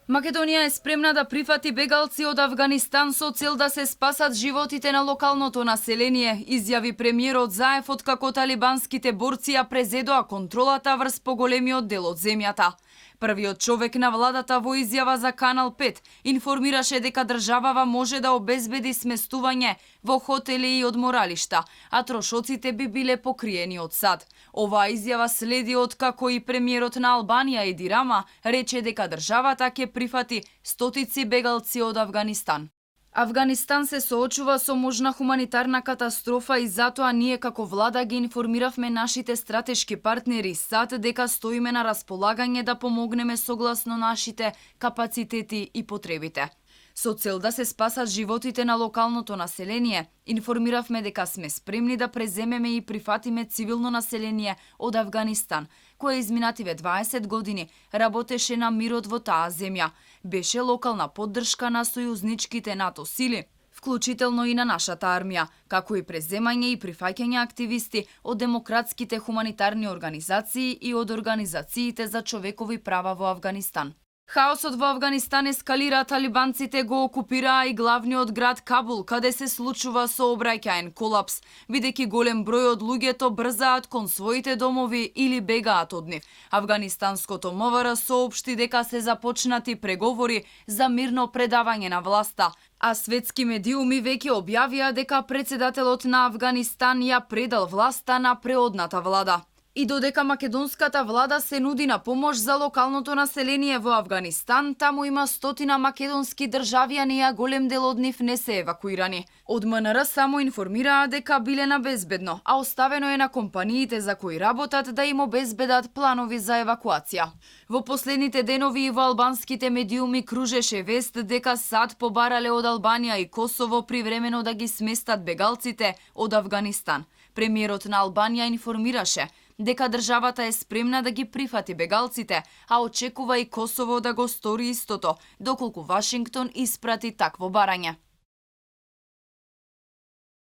Македонија е спремна да прифати бегалци од Авганистан со цел да се спасат животите на локалното население, изјави премиерот Заев откако талибанските борци ја презедоа контролата врз поголемиот дел од земјата. Првиот човек на владата во изјава за Канал 5 информираше дека државава може да обезбеди сместување во хотели и одморалишта, а трошоците би биле покриени од САД. Оваа изјава следи откако и премиерот на Албанија Еди Рама рече дека државата ќе прифати стотици бегалци од Авганистан. Авганистан се соочува со можна хуманитарна катастрофа и затоа ние како влада ги информиравме нашите стратешки партнери САД дека стоиме на располагање да помогнеме согласно нашите капацитети и потребите. Со цел да се спасат животите на локалното население, информиравме дека сме спремни да преземеме и прифатиме цивилно население од Авганистан, кое изминативе 20 години работеше на мирот во таа земја. Беше локална поддршка на сојузничките НАТО сили, вклучително и на нашата армија, како и преземање и прифаќање активисти од демократските хуманитарни организации и од организациите за човекови права во Авганистан. Хаосот во Авганистан ескалира, талибанците го окупираа и главниот град Кабул, каде се случува сообраќаен колапс, бидејќи голем број од луѓето брзаат кон своите домови или бегаат од нив. Авганистанското МВР соопшти дека се започнати преговори за мирно предавање на власта, а светски медиуми веќе објавија дека председателот на Авганистан ја предал власта на преодната влада. И додека македонската влада се нуди на помош за локалното население во Авганистан, таму има стотина македонски државјани, а голем дел од нив не се евакуирани. Од МНР само информираа дека биле на безбедно, а оставено е на компаниите за кои работат да им обезбедат планови за евакуација. Во последните денови и во албанските медиуми кружеше вест дека САД побарале од Албанија и Косово привремено да ги сместат бегалците од Авганистан. Премиерот на Албанија информираше дека државата е спремна да ги прифати бегалците, а очекува и Косово да го стори истото, доколку Вашингтон испрати такво барање.